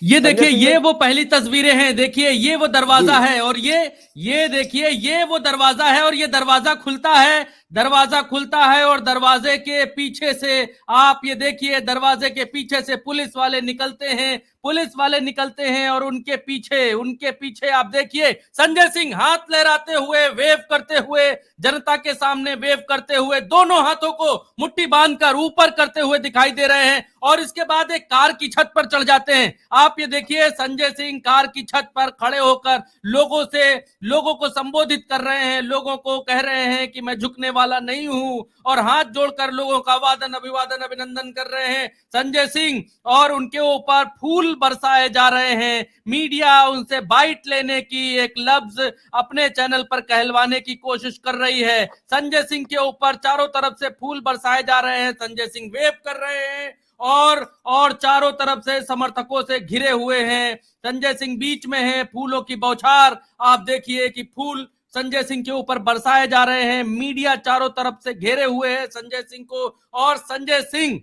ये देखिए, सिंह ये वो पहली तस्वीरें हैं। देखिए, ये वो दरवाजा है और ये देखिए, ये वो दरवाजा है और ये दरवाजा खुलता है। दरवाजा खुलता है और दरवाजे के पीछे से आप ये देखिए, दरवाजे के पीछे से पुलिस वाले निकलते हैं। पुलिस वाले निकलते हैं और उनके पीछे आप देखिए संजय सिंह हाथ लहराते हुए, वेव करते हुए, जनता के सामने वेव करते हुए, दोनों हाथों को मुट्ठी बांधकर ऊपर करते हुए दिखाई दे रहे हैं और इसके बाद एक कार की छत पर चढ़ जाते हैं। आप ये देखिए, संजय सिंह कार की छत पर खड़े होकर लोगों को संबोधित कर रहे हैं, लोगों को कह रहे हैं कि मैं झुकने वाला नहीं हूं और हाथ जोड़कर लोगों का वादन अभिवादन अभिनंदन कर रहे हैं संजय सिंह। और उनके ऊपर फूल बरसाए जा रहे हैं। मीडिया उनसे बाइट लेने की, एक लफ्ज अपने चैनल पर कहलवाने की कोशिश कर रही है। संजय सिंह के ऊपर चारों तरफ से फूल बरसाए जा रहे हैं। संजय सिंह वेव कर रहे हैं और चारों तरफ से समर्थकों से घिरे हुए हैं। संजय सिंह बीच में है। फूलों की बौछार आप देखिए कि फूल संजय सिंह के ऊपर बरसाए जा रहे हैं। मीडिया चारों तरफ से घेरे हुए है संजय सिंह को। और संजय सिंह,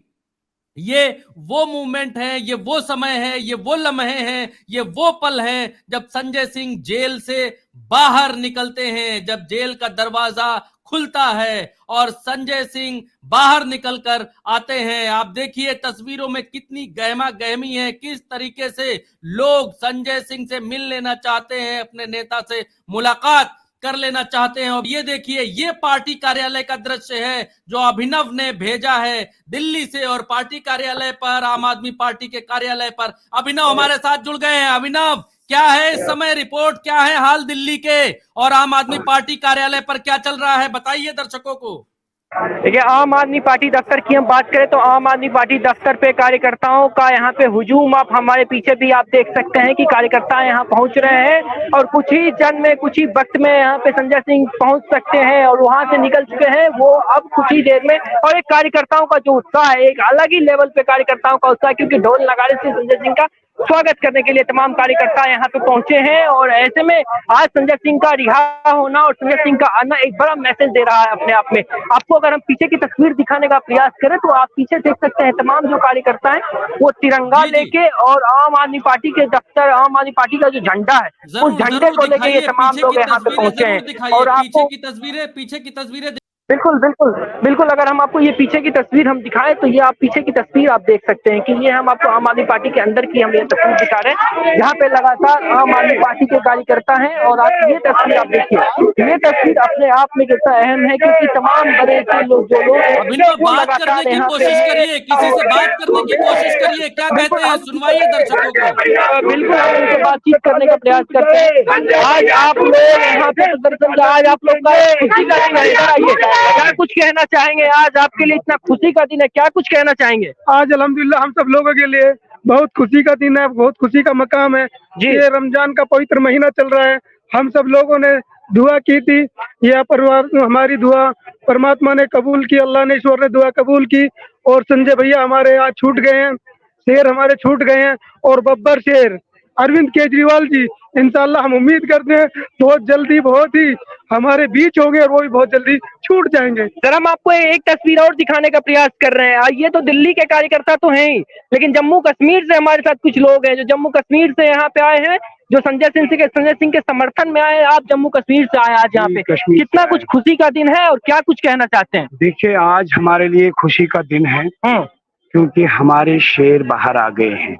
ये वो मूवमेंट है, ये वो समय है, ये वो लम्हे हैं, ये वो पल हैं जब संजय सिंह जेल से बाहर निकलते हैं, जब जेल का दरवाजा खुलता है और संजय सिंह बाहर निकलकर आते हैं। आप देखिए तस्वीरों में कितनी गहमा गहमी है, किस तरीके से लोग संजय सिंह से मिल लेना चाहते हैं, अपने नेता से मुलाकात कर लेना चाहते हैं। और ये देखिए, ये पार्टी कार्यालय का दृश्य है जो अभिनव ने भेजा है दिल्ली से। और पार्टी कार्यालय पर, आम आदमी पार्टी के कार्यालय पर अभिनव हमारे साथ जुड़ गए हैं। अभिनव, क्या है इस समय रिपोर्ट, क्या है हाल दिल्ली के और आम आदमी पार्टी कार्यालय पर क्या चल रहा है, बताइए दर्शकों को। देखिए, आम आदमी पार्टी दफ्तर की हम बात करें तो आम आदमी पार्टी दफ्तर पे कार्यकर्ताओं का यहाँ पे हुजूम आप हमारे पीछे भी आप देख सकते हैं कि कार्यकर्ता यहाँ पहुंच रहे हैं और कुछ ही जन में, कुछ ही वक्त में यहाँ पे संजय सिंह पहुंच सकते हैं और वहां से निकल चुके हैं वो अब कुछ ही देर में। और एक कार्यकर्ताओं का जो उत्साह है, एक अलग ही लेवल पे कार्यकर्ताओं का उत्साह, क्योंकि ढोल नगाड़े से संजय सिंह का स्वागत करने के लिए तमाम कार्यकर्ता यहाँ पे पहुंचे हैं। और ऐसे में आज संजय सिंह का रिहा होना और संजय सिंह का आना एक बड़ा मैसेज दे रहा है अपने आप में। आपको अगर हम पीछे की तस्वीर दिखाने का प्रयास करें तो आप पीछे देख सकते हैं तमाम जो कार्यकर्ता हैं वो तिरंगा लेके और आम आदमी पार्टी के दफ्तर, आम आदमी पार्टी का जो झंडा है उस झंडे को लेके ये तमाम लोग यहाँ पे पहुंचे हैं। और आपको पीछे की तस्वीरें बिल्कुल बिल्कुल बिल्कुल, अगर हम आपको ये पीछे की तस्वीर हम दिखाएं तो ये आप पीछे की तस्वीर आप देख सकते हैं कि ये हम आपको आम आदमी पार्टी के अंदर की हम ये तस्वीर दिखा रहे हैं जहाँ पे लगातार आम आदमी पार्टी के कार्यकर्ता हैं। और आप ये तस्वीर आप देखिए, ये तस्वीर अपने आप में कितना अहम है क्योंकि तमाम बड़े के लोग जो लोग लगातार यहाँ पे किसी से बात करने की कोशिश करिए, क्या कहते हैं सुनवाइए दर्शकों को। बिल्कुल हम उनसे बातचीत करने का प्रयास करते हैं। आज आप लोग यहाँ पे प्रदर्शन, आज आप लोग का खुशी का दिन है, आइए क्या कुछ कहना चाहेंगे? आज आपके लिए इतना खुशी का दिन है, क्या कुछ कहना चाहेंगे? आज अल्हम्दुलिल्लाह हम सब लोगों के लिए बहुत खुशी का दिन है, बहुत खुशी का मकाम है। ये रमजान का पवित्र महीना चल रहा है। हम सब लोगों ने दुआ की थी, यह परिवार हमारी दुआ परमात्मा ने कबूल की, अल्लाह ने, ईश्वर ने दुआ कबूल की और संजय भैया हमारे आज छूट गए हैं, शेर हमारे छूट गए हैं। और बब्बर शेर अरविंद केजरीवाल जी इंशाल्लाह हम उम्मीद करते हैं बहुत जल्दी, बहुत ही हमारे बीच होंगे और वो भी बहुत जल्दी छूट जाएंगे। सर, हम आपको एक तस्वीर और दिखाने का प्रयास कर रहे हैं। ये तो दिल्ली के कार्यकर्ता तो हैं ही, लेकिन जम्मू कश्मीर से हमारे साथ कुछ लोग हैं जो जम्मू कश्मीर से यहाँ पे आए हैं, जो संजय सिंह के समर्थन में आए हैं। आप जम्मू कश्मीर से आए आज यहाँ पे, कितना कुछ खुशी का दिन है और क्या कुछ कहना चाहते हैं? देखिए, आज हमारे लिए खुशी का दिन है क्योंकि हमारे शेर बाहर आ गए हैं।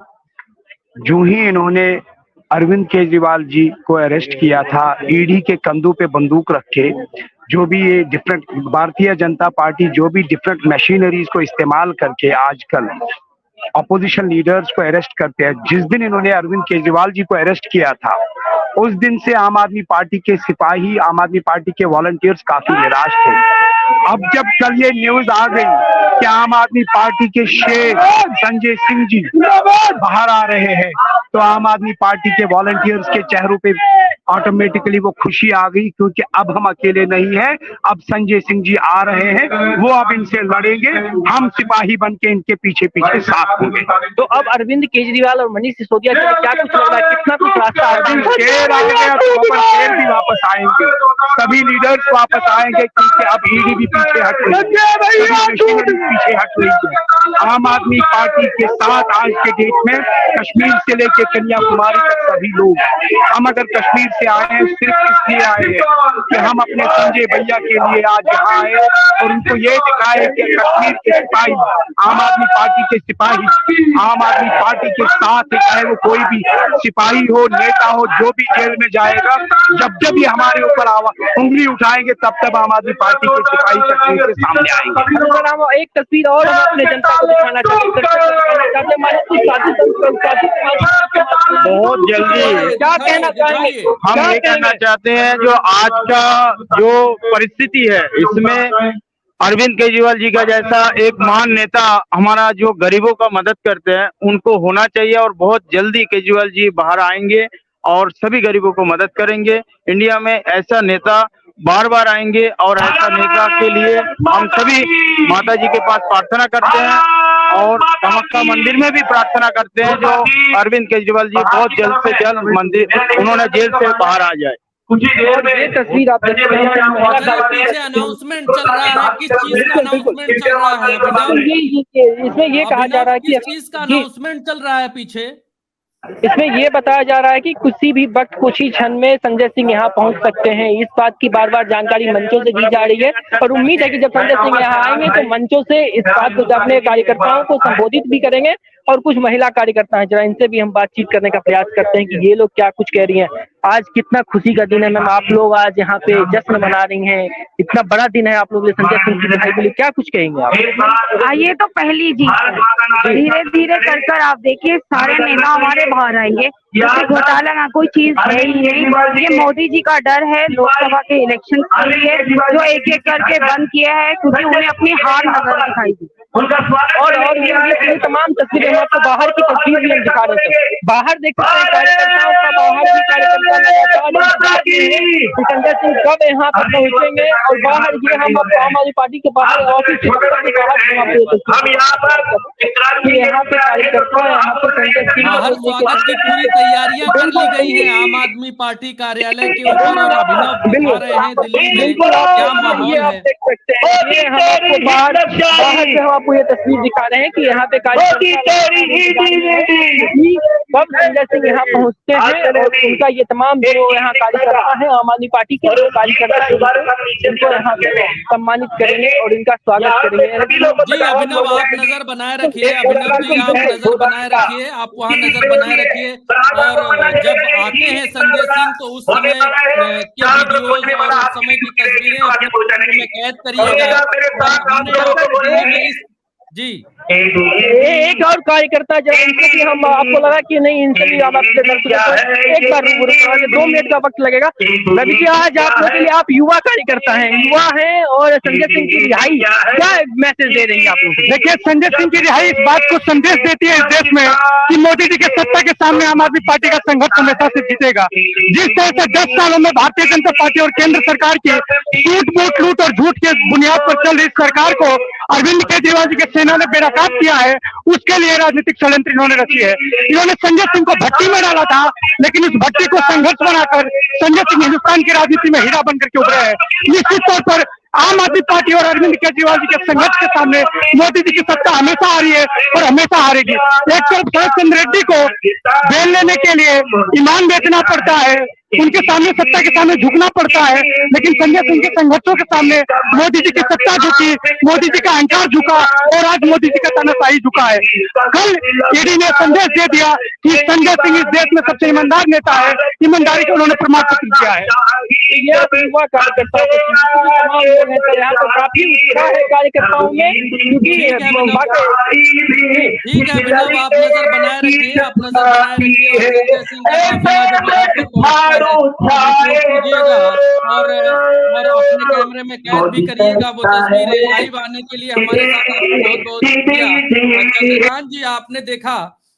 जो ही इन्होंने अरविंद केजरीवाल जी को अरेस्ट किया था, ईडी के कंधों पे बंदूक रख के, जो भी ये डिफरेंट भारतीय जनता पार्टी जो भी डिफरेंट मशीनरीज को इस्तेमाल करके आजकल अपोजिशन लीडर्स को अरेस्ट करते हैं, जिस दिन इन्होंने अरविंद केजरीवाल जी को अरेस्ट किया था उस दिन से आम आदमी पार्टी के सिपाही, आम आदमी पार्टी के वॉलंटियर्स काफी निराश थे। अब जब कल ये न्यूज आ गई कि आम आदमी पार्टी के शेर संजय सिंह जी बाहर आ रहे हैं तो आम आदमी पार्टी के वॉलंटियर्स के चेहरों पे ऑटोमेटिकली वो खुशी आ गई क्योंकि अब हम अकेले नहीं हैं, अब संजय सिंह जी आ रहे हैं, वो अब इनसे लड़ेंगे, हम सिपाही बन के इनके पीछे पीछे साथ होंगे। तो अब अरविंद केजरीवाल और मनीष सिसोदिया के लिए क्या कुछ लग रहा है, कितना कुछ रास्ता? अरविंद शेर आ गया तो शेर भी वापस आएंगे, सभी लीडर्स वापस आएंगे क्योंकि अब ईडी भी भी पीछे हट रही है, पीछे हट रही है। आम आदमी पार्टी के साथ आज के डेट में कश्मीर से लेकर कन्याकुमारी तक सभी लोग, हम अगर कश्मीर से आए हैं सिर्फ इसलिए आए हैं कि हम अपने संजय भैया के लिए आज यहाँ आए और उनको ये दिखाए कि कश्मीर के सिपाही, आम आदमी पार्टी के सिपाही आम आदमी पार्टी के साथ है, चाहे वो कोई भी सिपाही हो, नेता हो, जो भी जेल में जाएगा, जब जब ये हमारे ऊपर उंगली उठाएंगे तब तब आम आदमी पार्टी के सिपाही कश्मीर के सामने आएंगे। अगर हम एक तस्वीर और हम अपने जनता को दिखाना चाहते बहुत जल्दी क्या कहना चाहेंगे? हम ये कहना चाहते हैं, जो आज का जो परिस्थिति है इसमें अरविंद केजरीवाल जी का जैसा एक महान नेता हमारा जो गरीबों का मदद करते हैं उनको होना चाहिए और बहुत जल्दी केजरीवाल जी बाहर आएंगे और सभी गरीबों को मदद करेंगे। इंडिया में ऐसा नेता बार बार आएंगे और ऐसा नेता के लिए हम सभी माता जी के पास प्रार्थना करते हैं और कामाख्या मंदिर में भी प्रार्थना करते हैं जो अरविंद केजरीवाल जी बहुत जल्द से जल्द मंदिर उन्होंने जेल से बाहर आ जाए। कुछ ही देर में ये तस्वीर आप देख रहे हैं, पीछे अनाउंसमेंट चल रहा है, किस चीज का अनाउंसमेंट चल रहा है अभिनव? इसमें ये कहा जा रहा है कि किस चीज का अनाउंसमेंट चल रहा है पीछे? इसमें ये बताया जा रहा है कि किसी भी वक्त कुछ ही क्षण में संजय सिंह यहाँ पहुंच सकते हैं। इस बात की बार बार जानकारी मंचों से दी जा रही है और उम्मीद है कि जब संजय सिंह यहाँ आएंगे तो मंचों से इस बात को अपने कार्यकर्ताओं को संबोधित भी करेंगे। और कुछ महिला कार्यकर्ता हैं, जरा इनसे भी हम बातचीत करने का प्रयास करते हैं कि ये लोग क्या कुछ कह रही हैं। आज कितना खुशी का दिन है मैम, आप लोग आज यहाँ पे जश्न मना रही हैं, इतना बड़ा दिन है आप लोग संजय सिंह की रिहाई के लिए, क्या कुछ कहेंगे आप? ये तो पहली जीत, धीरे धीरे कर आप देखिए सारे नेता हमारे बाहर आएंगे, क्योंकि घोटाला ना कोई चीज है ही नहीं। ये मोदी जी का डर है लोकसभा के इलेक्शन के लिए, जो एक एक करके बंद किया है, क्योंकि उन्हें अपनी हार नजर दिखाई दी। और ये तमाम तस्वीरें हम आपको बाहर की तस्वीर भी हम दिखा रहे थे, बाहर देख सकते हैं कार्यकर्ताओं का, बाहर भी कार्यकर्ता संजय सिंह कब यहाँ पर पहुंचेंगे और बाहर ये हम आपको आम आदमी पार्टी के बाहर ऑफिस के बाहर यहाँ पे कार्यकर्ता यहाँ पे संजय सिंह बाहर स्वागत की पूरी तैयारियां कर ली गई हैं आम आदमी पार्टी कार्यालय के ऊपर और अभिनव दिखा रहे हैं दिल्ली में क्या माहौल है। देख सकते हैं, ये हम आपको बाहर से हम आपको ये तस्वीर दिखा रहे हैं कि यहाँ पे कब संजय सिंह यहाँ पहुँचते हैं और उनका ये तमाम जो यहाँ कार्यकर्ता है आम आदमी पार्टी के जो कार्यकर्ता इनको यहाँ पे सम्मानित करेंगे और इनका स्वागत करेंगे। जी अभिनव आप नजर बनाए रखिए, अभिनव जी आप नजर बनाए रखिए, आप वहाँ नजर बनाए रखिए और जब आते हैं संजय सिंह तो उस समय के वीडियोज और उस समय की तस्वीरें अपने फोन में कैद करिएगा। जी एक और कार्यकर्ता जब इनसे भी हम आपको लगा कि नहीं इनसे भी आप एक बार 2 मिनट का वक्त लगेगा। रवि जी आज आप लोगों के लिए, आप युवा कार्यकर्ता हैं, युवा हैं और संजय सिंह की रिहाई क्या मैसेज दे रही है आप लोग? देखिए, संजय सिंह की रिहाई इस बात को संदेश देती है इस देश में कि मोदी जी के सत्ता के सामने आम आदमी पार्टी का संघर्ष हमेशा से जीतेगा। जिस तरह से 10 सालों में भारतीय जनता पार्टी और केंद्र सरकार की टूट लूट और झूठ के बुनियाद पर चल रही सरकार को अरविंद केजरीवाल जी के सेना ने बेनकाब किया है, उसके लिए राजनीतिक षड्यंत्र इन्होंने रची है। इन्होंने संजय सिंह को भट्टी में डाला था, लेकिन उस भट्टी को संघर्ष बनाकर संजय सिंह हिंदुस्तान की राजनीति में हीरा बनकर के उभरे हैं। निश्चित तौर पर आम आदमी पार्टी और अरविंद केजरीवाल जी के संघर्ष के सामने मोदी जी की सत्ता हमेशा आ रही है और हमेशा हारेगी। एक तरफ शरद चंद्र रेड्डी को बेल लेने के लिए ईमान बेचना पड़ता है, उनके सामने सत्ता के सामने झुकना पड़ता है, लेकिन संजय सिंह के संघर्षों के सामने मोदी जी की सत्ता झुकी, मोदी जी का अहंकार झुका और आज मोदी जी का तानाशाही झुका है। कल ईडी ने संदेश दे दिया कि संजय सिंह इस देश में सबसे ईमानदार नेता है, ईमानदारी का उन्होंने प्रमाण पत्र दिया है। युवा कार्यकर्ताओं यहाँ पर काफी उत्साह है कार्यकर्ताओं में, क्योंकि ठीक है अभिनव आप नजर बनाए रखिए, आप नजर बनाए रखिए और संजय सिंह का और अपने कैमरे में कैद भी करिएगा वो तस्वीरें लाइव आने के लिए हमारे साथ आपको बहुत बहुत शुक्रिया। चंद्रकांत जी आपने देखा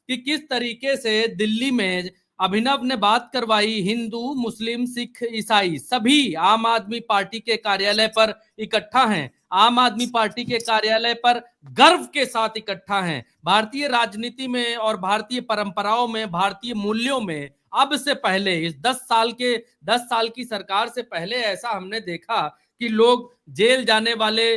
कि किस तरीके से दिल्ली में अभिनव ने बात करवाई, हिंदू मुस्लिम सिख ईसाई सभी आम आदमी पार्टी के कार्यालय पर इकट्ठा हैं, आम आदमी पार्टी के कार्यालय पर गर्व के साथ इकट्ठा हैं। भारतीय राजनीति में और भारतीय परंपराओं में, भारतीय मूल्यों में अब से पहले इस 10 साल की सरकार से पहले ऐसा हमने देखा कि लोग जेल जाने वाले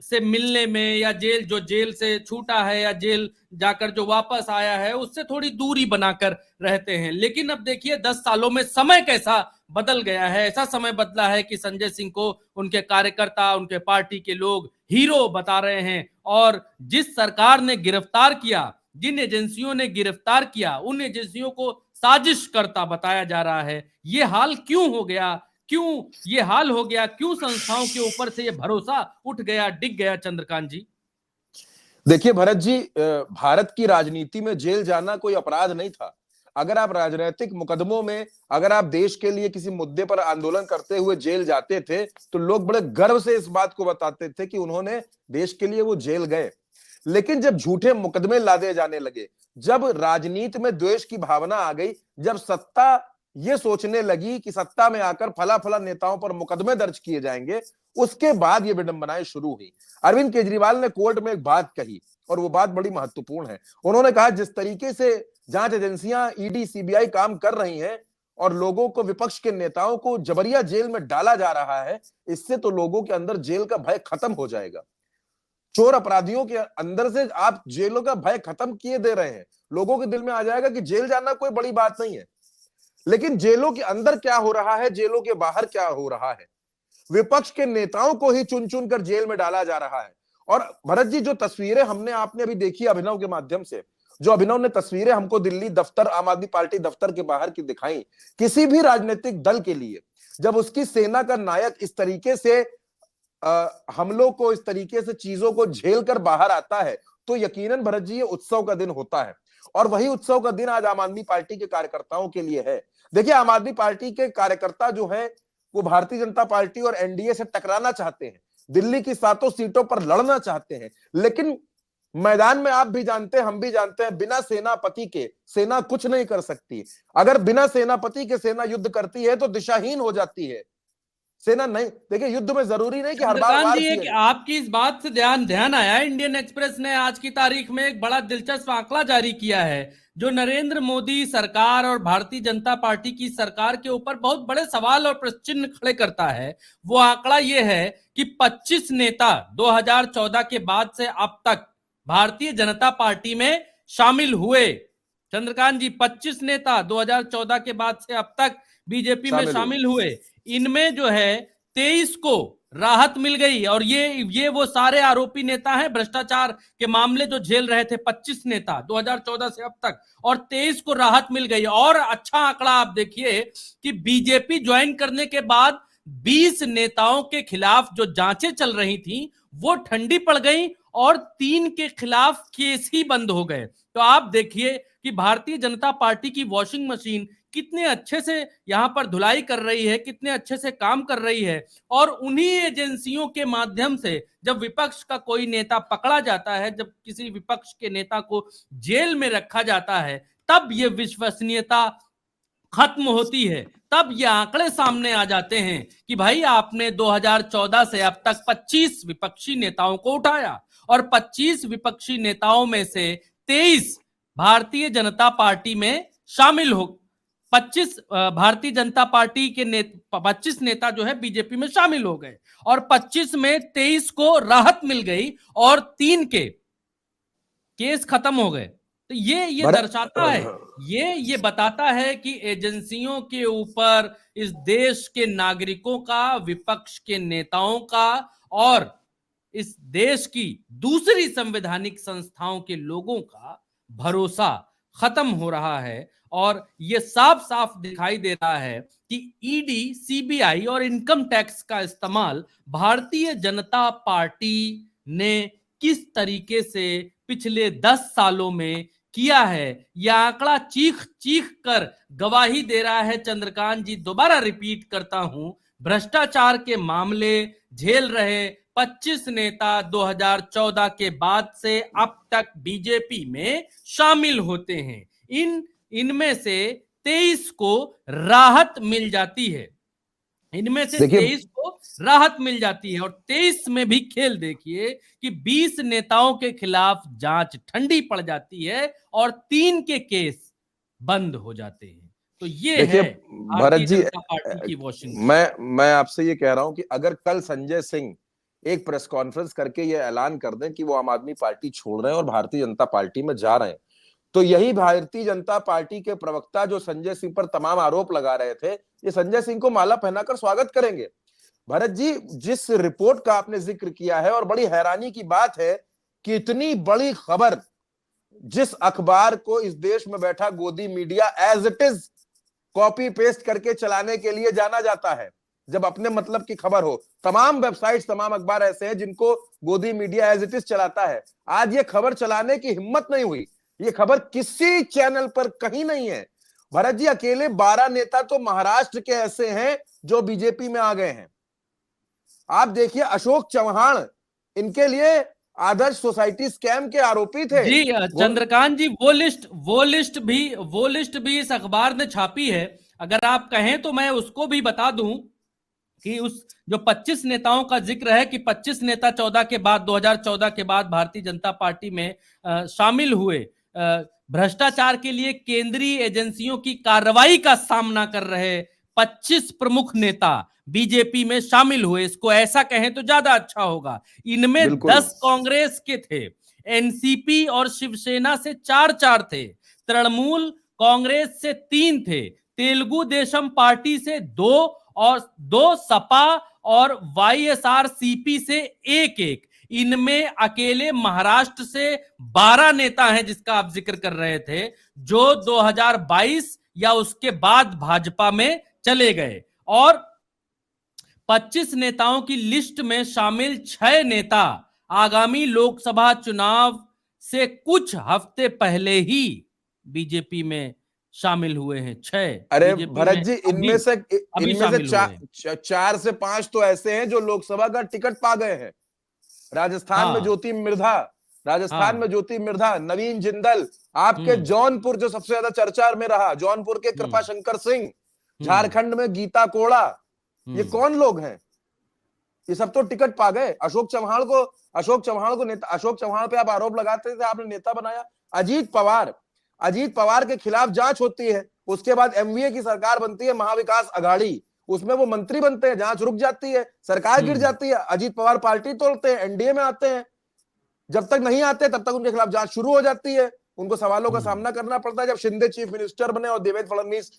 से मिलने में, या जेल से छूटा है या जेल जाकर जो वापस आया है उससे थोड़ी दूरी बनाकर रहते हैं। लेकिन अब देखिए 10 सालों में समय कैसा बदल गया है। ऐसा समय बदला है कि संजय सिंह को उनके कार्यकर्ता, उनके पार्टी के लोग हीरो बता रहे हैं। और जिस सरकार ने गिरफ्तार किया, जिन एजेंसियों ने गिरफ्तार किया, उन एजेंसियों को साजिश करता बताया जा रहा है। ये हाल क्यों हो गया? क्यों ये हाल हो गया? क्यों संस्थाओं के ऊपर से ये भरोसा उठ गया, डिग गया? चंद्रकांत जी, देखिए भरत जी, भारत की राजनीति में जेल जाना कोई अपराध नहीं था। अगर आप राजनीतिक मुकदमों में, अगर आप देश के लिए किसी मुद्दे पर आंदोलन करते हुए जेल जाते थे तो लोग बड़े गर्व से इस बात को बताते थे कि उन्होंने देश के लिए वो जेल गए। लेकिन जब झूठे मुकदमे लादे जाने लगे, जब राजनीति में द्वेष की भावना आ गई, जब सत्ता ये सोचने लगी कि सत्ता में आकर फला फला नेताओं पर मुकदमे दर्ज किए जाएंगे, उसके बाद ये विडंबनाएं शुरू हुई। अरविंद केजरीवाल ने कोर्ट में एक बात कही और वो बात बड़ी महत्वपूर्ण है। उन्होंने कहा जिस तरीके से जांच एजेंसियां ईडी सीबीआई काम कर रही हैं और लोगों को, विपक्ष के नेताओं को जबरिया जेल में डाला जा रहा है, इससे तो लोगों के अंदर जेल का भय खत्म हो जाएगा। चोर अपराधियों के अंदर से आप जेलों का भय खत्म किए दे रहे हैं। लोगों के दिल में आ जाएगा कि जेल जाना कोई बड़ी बात नहीं है। लेकिन जेलों के अंदर क्या हो रहा है, जेलों के बाहर क्या हो रहा है? विपक्ष के नेताओं को ही चुन चुन कर जेल में डाला जा रहा है। और भरत जी, जो तस्वीरें आपने अभी देखी अभिनव के माध्यम से, जो अभिनव ने तस्वीरें हमको दिल्ली दफ्तर, आम आदमी पार्टी दफ्तर के बाहर की दिखाई, किसी भी राजनीतिक दल के लिए जब उसकी सेना का नायक इस तरीके से हमलों को, इस तरीके से चीजों को झेल कर बाहर आता है, तो यकीनन भरत जी ये उत्सव का दिन होता है। और वही उत्सव का दिन आज आम आदमी पार्टी के कार्यकर्ताओं के लिए है। देखिए, आम आदमी पार्टी के कार्यकर्ता जो है वो भारतीय जनता पार्टी और एनडीए से टकराना चाहते हैं, दिल्ली की 7 सीटों पर लड़ना चाहते हैं। लेकिन मैदान में आप भी जानते हैं, हम भी जानते हैं, बिना सेनापति के सेना कुछ नहीं कर सकती। अगर बिना सेनापति के सेना युद्ध करती है तो दिशाहीन हो जाती है सेना। नहीं, देखिए युद्ध में जरूरी नहीं कि हर बार वार जी, एक आपकी इस बात से ध्यान आया, इंडियन एक्सप्रेस ने आज की तारीख में एक बड़ा दिलचस्प आंकड़ा जारी किया है जो नरेंद्र मोदी सरकार और भारतीय जनता पार्टी की सरकार के ऊपर बहुत बड़े सवाल और प्रश्न चिन्ह खड़े करता है। वो आंकड़ा ये है कि 25 नेता 2014 के बाद से अब तक भारतीय जनता पार्टी में शामिल हुए। चंद्रकांत जी, 25 नेता 2014 के बाद से अब तक बीजेपी में शामिल हुए। इनमें जो है 23 को राहत मिल गई, और ये वो सारे आरोपी नेता हैं भ्रष्टाचार के मामले जो झेल रहे थे। 25 नेता 2014 से अब तक, और 23 को राहत मिल गई। और अच्छा आंकड़ा आप देखिए कि बीजेपी ज्वाइन करने के बाद 20 नेताओं के खिलाफ जो जांचें चल रही थी वो ठंडी पड़ गई, और 3 के खिलाफ केस ही बंद हो गए। तो आप देखिए कि भारतीय जनता पार्टी की वॉशिंग मशीन कितने अच्छे से यहां पर धुलाई कर रही है, कितने अच्छे से काम कर रही है। और उन्हीं एजेंसियों के माध्यम से जब विपक्ष का कोई नेता पकड़ा जाता है, जब किसी विपक्ष के नेता को जेल में रखा जाता है, तब ये विश्वसनीयता खत्म होती है। तब ये आंकड़े सामने आ जाते हैं कि भाई आपने 2014 से अब तक 25 विपक्षी नेताओं को उठाया, और 25 विपक्षी नेताओं में से 23 भारतीय जनता पार्टी में शामिल हो। 25 भारतीय जनता पार्टी के 25 नेता जो है बीजेपी में शामिल हो गए, और 25 में 23 को राहत मिल गई, और 3 के केस खत्म हो गए। तो ये दर्शाता है, ये बताता है कि एजेंसियों के ऊपर इस देश के नागरिकों का, विपक्ष के नेताओं का, और इस देश की दूसरी संवैधानिक संस्थाओं के लोगों का भरोसा खत्म हो रहा है। और ये साफ साफ दिखाई दे रहा है कि ईडी, सीबीआई और इनकम टैक्स का इस्तेमाल भारतीय जनता पार्टी ने किस तरीके से पिछले 10 सालों में किया है। यह आंकड़ा चीख चीख कर गवाही दे रहा है। चंद्रकांत जी, दोबारा रिपीट करता हूं, भ्रष्टाचार के मामले झेल रहे 25 नेता 2014 के बाद से अब तक बीजेपी में शामिल होते हैं। इनमें से 23 को राहत मिल जाती है, इनमें से 23 को राहत मिल जाती है। और 23 में भी खेल देखिए कि 20 नेताओं के खिलाफ जांच ठंडी पड़ जाती है और 3 के केस बंद हो जाते हैं। तो ये देखिए है भरत भारतीय जी, जनता पार्टी की वॉशिंग। मैं आपसे ये कह रहा हूं कि अगर कल संजय सिंह एक प्रेस कॉन्फ्रेंस करके ये ऐलान कर दें कि वो आम आदमी पार्टी छोड़ रहे हैं और भारतीय जनता पार्टी में जा रहे हैं, तो यही भारतीय जनता पार्टी के प्रवक्ता जो संजय सिंह पर तमाम आरोप लगा रहे थे, ये संजय सिंह को माला पहनाकर स्वागत करेंगे। भरत जी, जिस रिपोर्ट का आपने जिक्र किया है, और बड़ी हैरानी की बात है कि इतनी बड़ी खबर जिस अखबार को इस देश में बैठा गोदी media as it is copy paste करके चलाने के लिए जाना जाता है, जब अपने मतलब की खबर हो, तमाम वेबसाइट्स, तमाम अखबार ऐसे हैं जिनको गोदी मीडिया एज इट इज चलाता है, आज ये खबर चलाने की हिम्मत नहीं हुई। ये खबर किसी चैनल पर कहीं नहीं है। भरत जी, अकेले 12 नेता तो महाराष्ट्र के ऐसे हैं जो बीजेपी में आ गए हैं। आप देखिए, अशोक चव्हाण इनके लिए आदर्श सोसाइटी स्कैम के आरोपी थे। जी चंद्रकांत जी, वो लिस्ट भी इस अखबार ने छापी है। अगर आप कहें तो मैं उसको भी बता दूं कि उस जो 25 नेताओं का जिक्र है कि 25 नेता 2014 के बाद भारतीय जनता पार्टी में शामिल हुए, भ्रष्टाचार के लिए केंद्रीय एजेंसियों की कार्रवाई का सामना कर रहे 25 प्रमुख नेता बीजेपी में शामिल हुए। इसको ऐसा कहें तो ज्यादा अच्छा होगा। इनमें 10 कांग्रेस के थे, एनसीपी और शिवसेना से 4 थे, तृणमूल कांग्रेस से 3 थे, तेलुगु देशम पार्टी से 2 और 2 सपा और वाईएसआरसीपी से 1। इनमें अकेले महाराष्ट्र से 12 नेता हैं जिसका आप जिक्र कर रहे थे, जो 2022 या उसके बाद भाजपा में चले गए। और 25 नेताओं की लिस्ट में शामिल 6 नेता आगामी लोकसभा चुनाव से कुछ हफ्ते पहले ही बीजेपी में शामिल हुए हैं। 6। अरे भरत जी, इनमें से 4 से 5 तो ऐसे हैं जो लोकसभा का टिकट पा गए हैं। राजस्थान में ज्योति मिर्धा, नवीन जिंदल, आपके जौनपुर जो सबसे ज्यादा चर्चा में रहा, जौनपुर के कृपा शंकर सिंह, झारखंड में गीता कोड़ा, ये कौन लोग हैं? ये सब तो टिकट पा गए। अशोक चव्हाण पे आप आरोप लगाते थे, आपने नेता बनाया। अजीत पवार के खिलाफ जांच होती है, उसके बाद एमवीए की सरकार बनती है, महाविकास अघाड़ी, उसमें वो मंत्री बनते हैं, जांच रुक जाती है, सरकार गिर जाती है, अजीत पवार पार्टी तोड़ते हैं, एनडीए में आते हैं। जब तक नहीं आते तब तक उनके खिलाफ जांच शुरू हो जाती है, उनको सवालों का सामना करना पड़ता है। जब शिंदे चीफ मिनिस्टर बने और देवेंद्र फडणवीस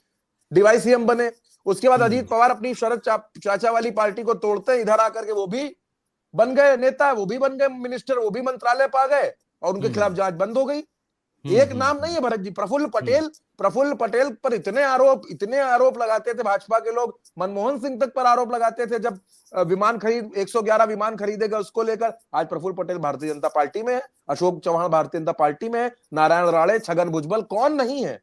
डीवाई सीएम बने, उसके बाद अजीत पवार अपनी शरद चाचा वाली पार्टी को तोड़ते हैं, इधर आकर के वो भी बन गए नेता, वो भी बन गए मिनिस्टर, वो भी मंत्रालय पा गए और उनके खिलाफ जांच बंद हो गई। एक नाम नहीं है भरत जी, प्रफुल्ल पटेल पर इतने आरोप लगाते थे भाजपा के लोग, मनमोहन सिंह तक पर आरोप लगाते थे जब 111 विमान खरीदेगा उसको लेकर। आज प्रफुल्ल पटेल भारतीय जनता पार्टी में है, अशोक चव्हाण भारतीय जनता पार्टी में है, नारायण राणे, छगन भुजबल, कौन नहीं है?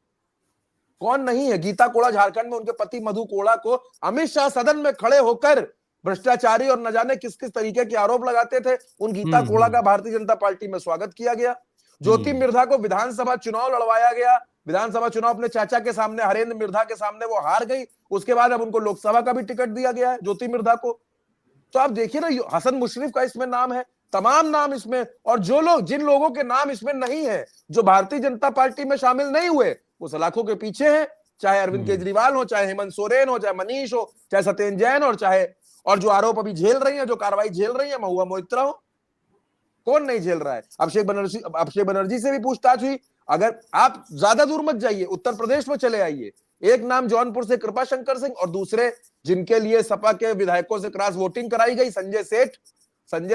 गीता कोड़ा झारखंड में, उनके पति मधु कोड़ा को अमित शाह सदन में खड़े होकर भ्रष्टाचारी और न जाने किस किस तरीके के आरोप लगाते थे, उन गीता कोड़ा का भारतीय जनता पार्टी में स्वागत किया गया। ज्योति मिर्धा को विधानसभा चुनाव लड़वाया गया, विधानसभा चुनाव अपने चाचा के सामने, हरेंद्र मिर्धा के सामने वो हार गई, उसके बाद अब उनको लोकसभा का भी टिकट दिया गया है ज्योति मिर्धा को। तो आप देखिए ना, हसन मुशर्रफ का इसमें नाम है, तमाम नाम इसमें, और जिन लोगों के नाम इसमें नहीं है, जो भारतीय जनता पार्टी में शामिल नहीं हुए, वो सलाखों के पीछे हैं, चाहे अरविंद केजरीवाल हो, चाहे हेमंत सोरेन हो, चाहे मनीष हो, चाहे सत्येंद्र जैन हो, और जो आरोप अभी झेल रही है, जो कार्रवाई झेल रही है, महुआ मोइत्रा हो, कौन नहीं झेल रहा है? अभिषेक बनर्जी से भी पूछताछ हुई। अगर आप ज्यादा दूर मत जाइए, उत्तर प्रदेश में चले आइए, एक नाम जौनपुर से कृपा शंकर सिंह, और दूसरे जिनके लिए सपा के विधायकों से क्रॉस वोटिंग कराई गई, संजय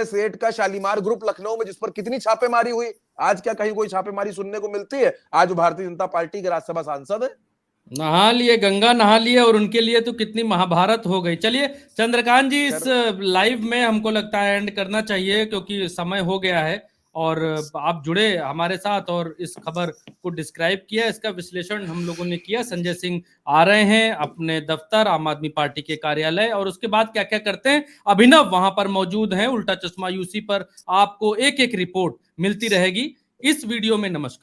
सेठ का शालीमार ग्रुप लखनऊ में, जिस पर कितनी छापेमारी हुई, आज क्या कहीं कोई छापेमारी सुनने को मिलती है? आज भारतीय जनता पार्टी के राज्यसभा सांसद है। गंगा नहा लिए, और उनके लिए तो कितनी महाभारत हो गई। चलिए चंद्रकांत जी, इस लाइव में हमको लगता है एंड करना चाहिए, क्योंकि समय हो गया है, और आप जुड़े हमारे साथ और इस खबर को डिस्क्राइब किया, इसका विश्लेषण हम लोगों ने किया। संजय सिंह आ रहे हैं अपने दफ्तर, आम आदमी पार्टी के कार्यालय, और उसके बाद क्या क्या करते हैं, अभिनव वहां पर मौजूद हैं। उल्टा चश्मा यूसी पर आपको एक रिपोर्ट मिलती रहेगी इस वीडियो में। नमस्कार।